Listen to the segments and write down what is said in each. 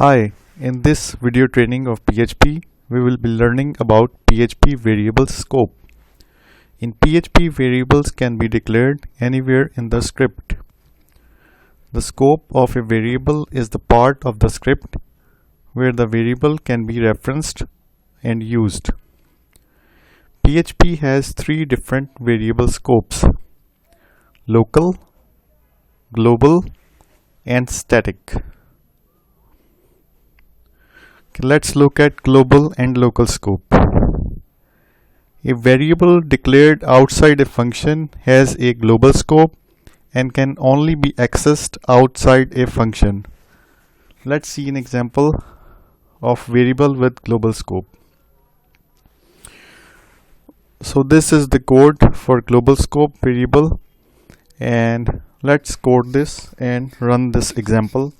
Hi, in this video training of PHP, we will be learning about PHP variable scope. In PHP, variables can be declared anywhere in the script. The scope of a variable is the part of the script where the variable can be referenced and used. PHP has three different variable scopes: local, global, and static. Let's look at global and local scope. A variable declared outside a function has a global scope and can only be accessed outside a function. Let's see an example of variable with global scope. So this is the code for global scope variable, and let's code this and run this example.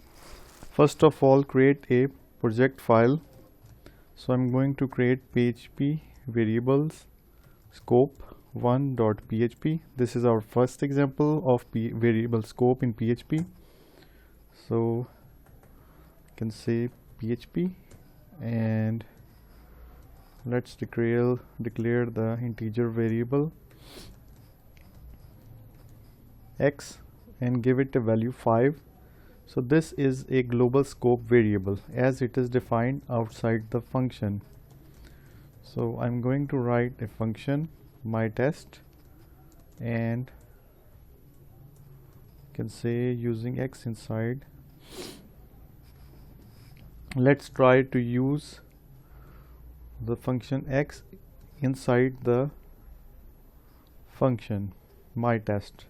First of all, create a project file. So I'm going to create PHP variables scope 1.php. This is our first example of variable scope in PHP. So I can say PHP, and let's declare the integer variable x and give it a value 5. So this is a global scope variable as it is defined outside the function. So I'm going to write a function myTest, and can say using x inside. Let's try to use the function x inside the function myTest,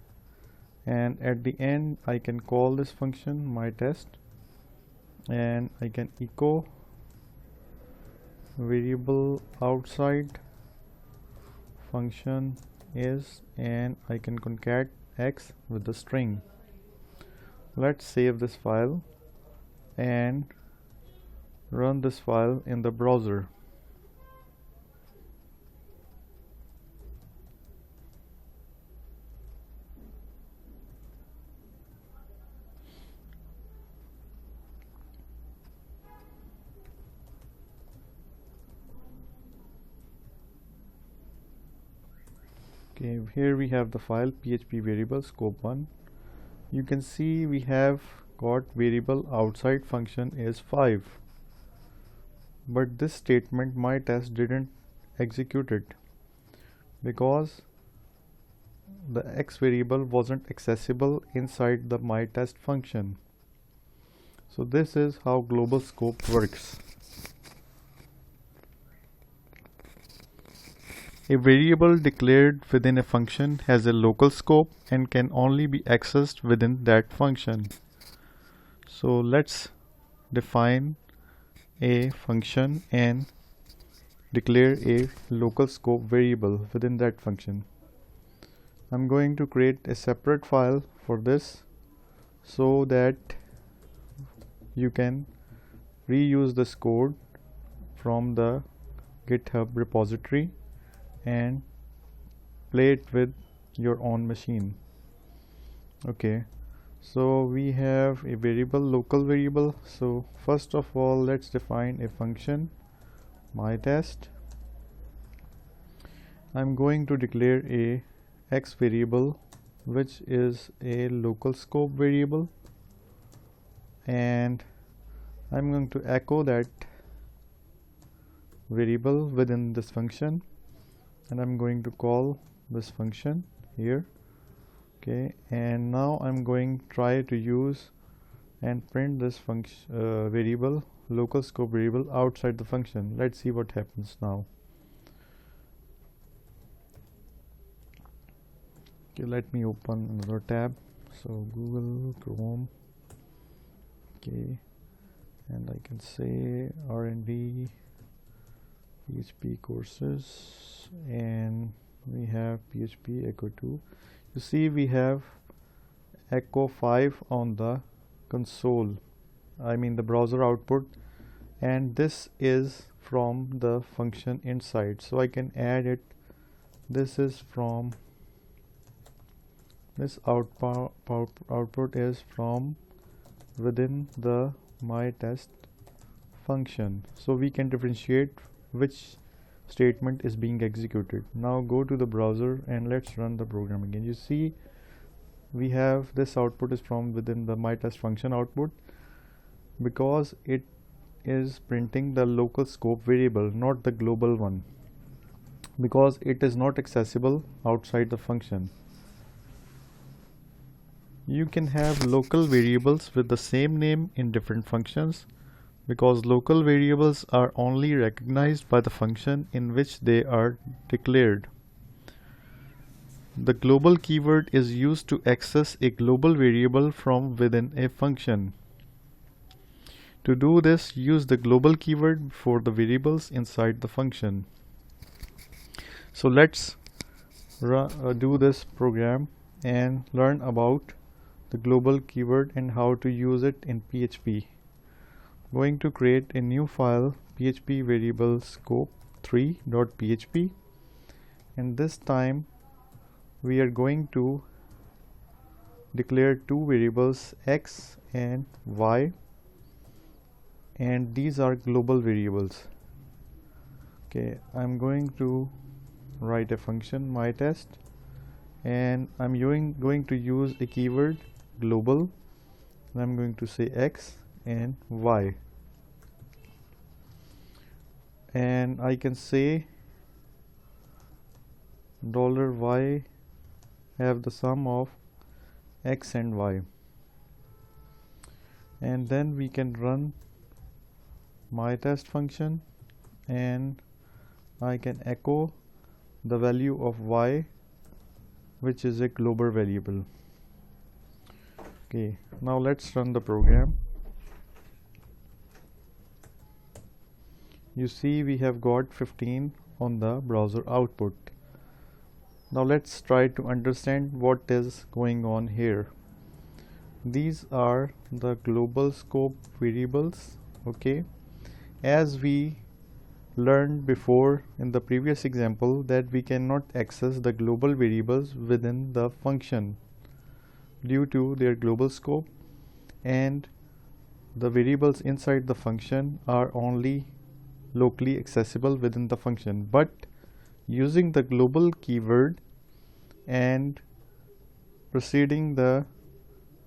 and at the end I can call this function myTest, and I can echo variable outside function is, and I can concat x with the string. Let's save this file and run this file in the browser. Okay, here we have the file PHP variable scope 1. You can see we have got variable outside function is 5, but this statement myTest didn't execute it because the x variable wasn't accessible inside the myTest function. So this is how global scope works. A variable declared within a function has a local scope and can only be accessed within that function. So let's define a function and declare a local scope variable within that function. I'm going to create a separate file for this so that you can reuse this code from the GitHub repository and play it with your own machine. Okay, so we have a variable, local variable. So first of all, let's define a function myTest. I'm going to declare a x variable which is a local scope variable, and I'm going to echo that variable within this function, and I'm going to call this function here. Okay, and now I'm going to try to use and print this function variable, local scope variable, outside the function. Let's see what happens now. Okay, let me open another tab. So Google Chrome. Okay, and I can say R&D PHP courses, and we have PHP echo 2. You see we have echo 5 on the console, I mean the browser output, and this is from the function inside, so I can add it. This is from this output is from within the myTest function, so we can differentiate which statement is being executed. Now go to the browser and let's run the program again. You see we have this output is from within the myTest function output, because it is printing the local scope variable, not the global one, because it is not accessible outside the function. You can have local variables with the same name in different functions, because local variables are only recognized by the function in which they are declared. The global keyword is used to access a global variable from within a function. To do this, use the global keyword before the variables inside the function. So let's do this program and learn about the global keyword and how to use it in PHP. Going to create a new file, PHP variable scope3.php, and this time we are going to declare two variables x and y, and these are global variables. Okay, I'm going to write a function myTest, and I'm going to use a keyword global, and I'm going to say x and y, and I can say $y have the sum of x and y, and then we can run myTest function and I can echo the value of y, which is a global variable. Okay, now let's run the program. You see we have got 15 on the browser output. Now let's try to understand what is going on here. These are the global scope variables. Okay, as we learned before in the previous example that we cannot access the global variables within the function due to their global scope, and the variables inside the function are only locally accessible within the function. But using the global keyword and preceding the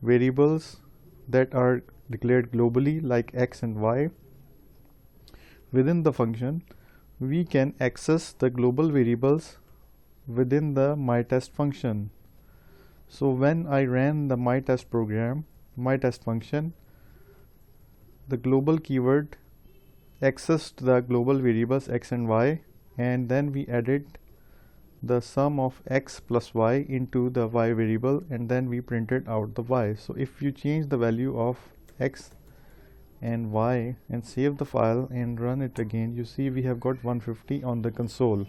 variables that are declared globally like x and y within the function, we can access the global variables within the myTest function. So when I ran the myTest program, myTest function, the global keyword accessed the global variables x and y, and then we added the sum of x plus y into the y variable, and then we printed out the y. So if you change the value of x and y and save the file and run it again, you see we have got 150 on the console.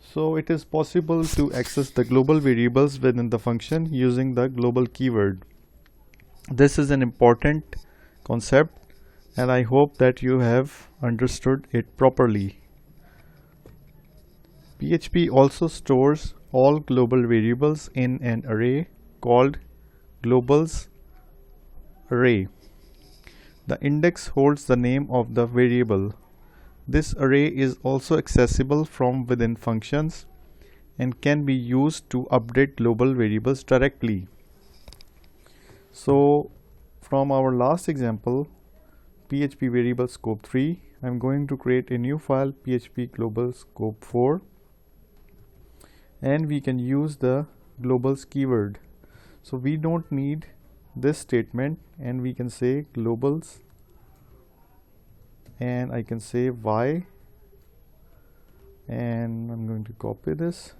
So it is possible to access the global variables within the function using the global keyword. This is an important concept, and I hope that you have understood it properly. PHP also stores all global variables in an array called globals array. The index holds the name of the variable. This array is also accessible from within functions and can be used to update global variables directly. So from our last example, PHP variable scope3, I'm going to create a new file, PHP global scope4, and we can use the globals keyword. So we don't need this statement, and we can say globals, and I can say y, and I'm going to copy this,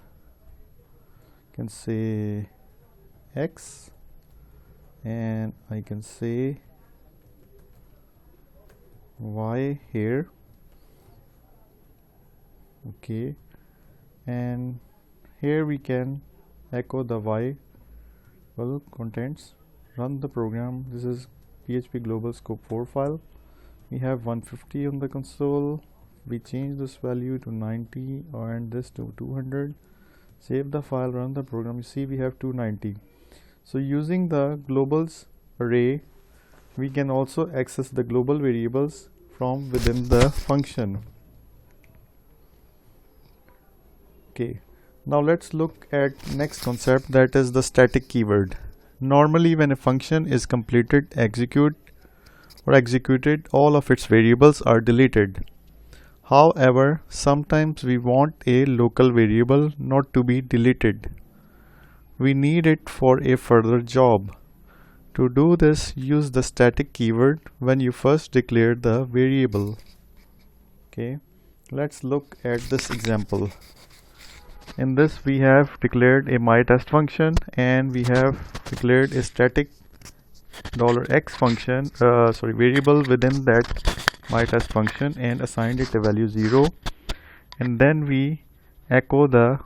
can say x, and I can say y here. Okay, and here we can echo the y well contents. Run the program. This is PHP global scope4 file. We have 150 on the console. We change this value to 90 and this to 200. Save the file, run the program. You see we have 290. So using the globals array, we can also access the global variables from within the function. Okay, now let's look at next concept, that is the static keyword. Normally when a function is executed, all of its variables are deleted. However, sometimes we want a local variable not to be deleted. We need it for a further job. To do this, use the static keyword when you first declare the variable. Okay, let's look at this example. In this we have declared a myTest function and we have declared a static $x function variable within that myTest function and assigned it a value 0, and then we echo the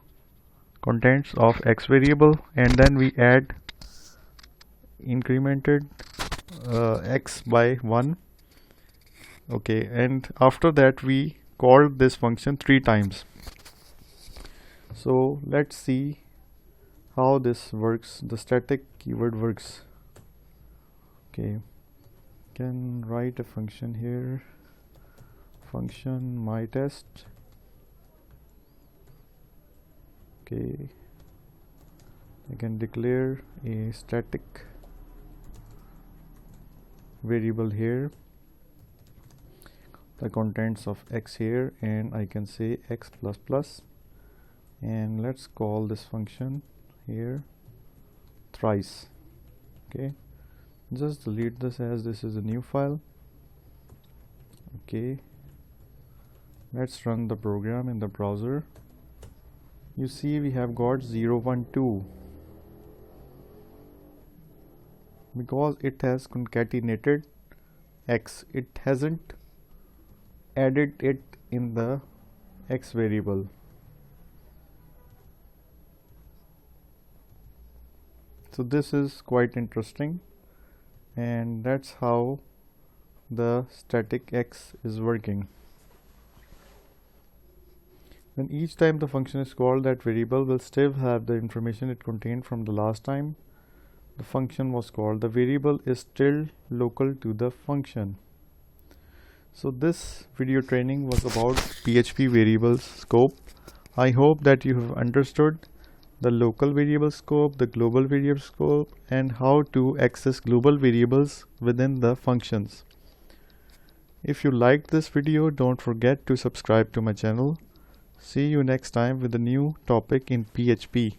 contents of x variable and then we add incremented x by 1. Okay, and after that we called this function 3 times. So let's see how this works, the static keyword works. Okay, can write a function here, function myTest. Okay, I can declare a static variable here, the contents of x here, and I can say x plus plus, and let's call this function here thrice. Okay, just delete this as this is a new file. Okay, let's run the program in the browser. You see we have got 0, 1, 2 because it has concatenated x, it hasn't added it in the x variable. So this is quite interesting, and that's how the static x is working. When each time the function is called, that variable will still have the information it contained from the last time the function was called. The variable is still local to the function. So this video training was about PHP variables scope. I hope that you have understood the local variable scope, the global variable scope, and how to access global variables within the functions. If you liked this video, don't forget to subscribe to my channel. See you next time with a new topic in PHP.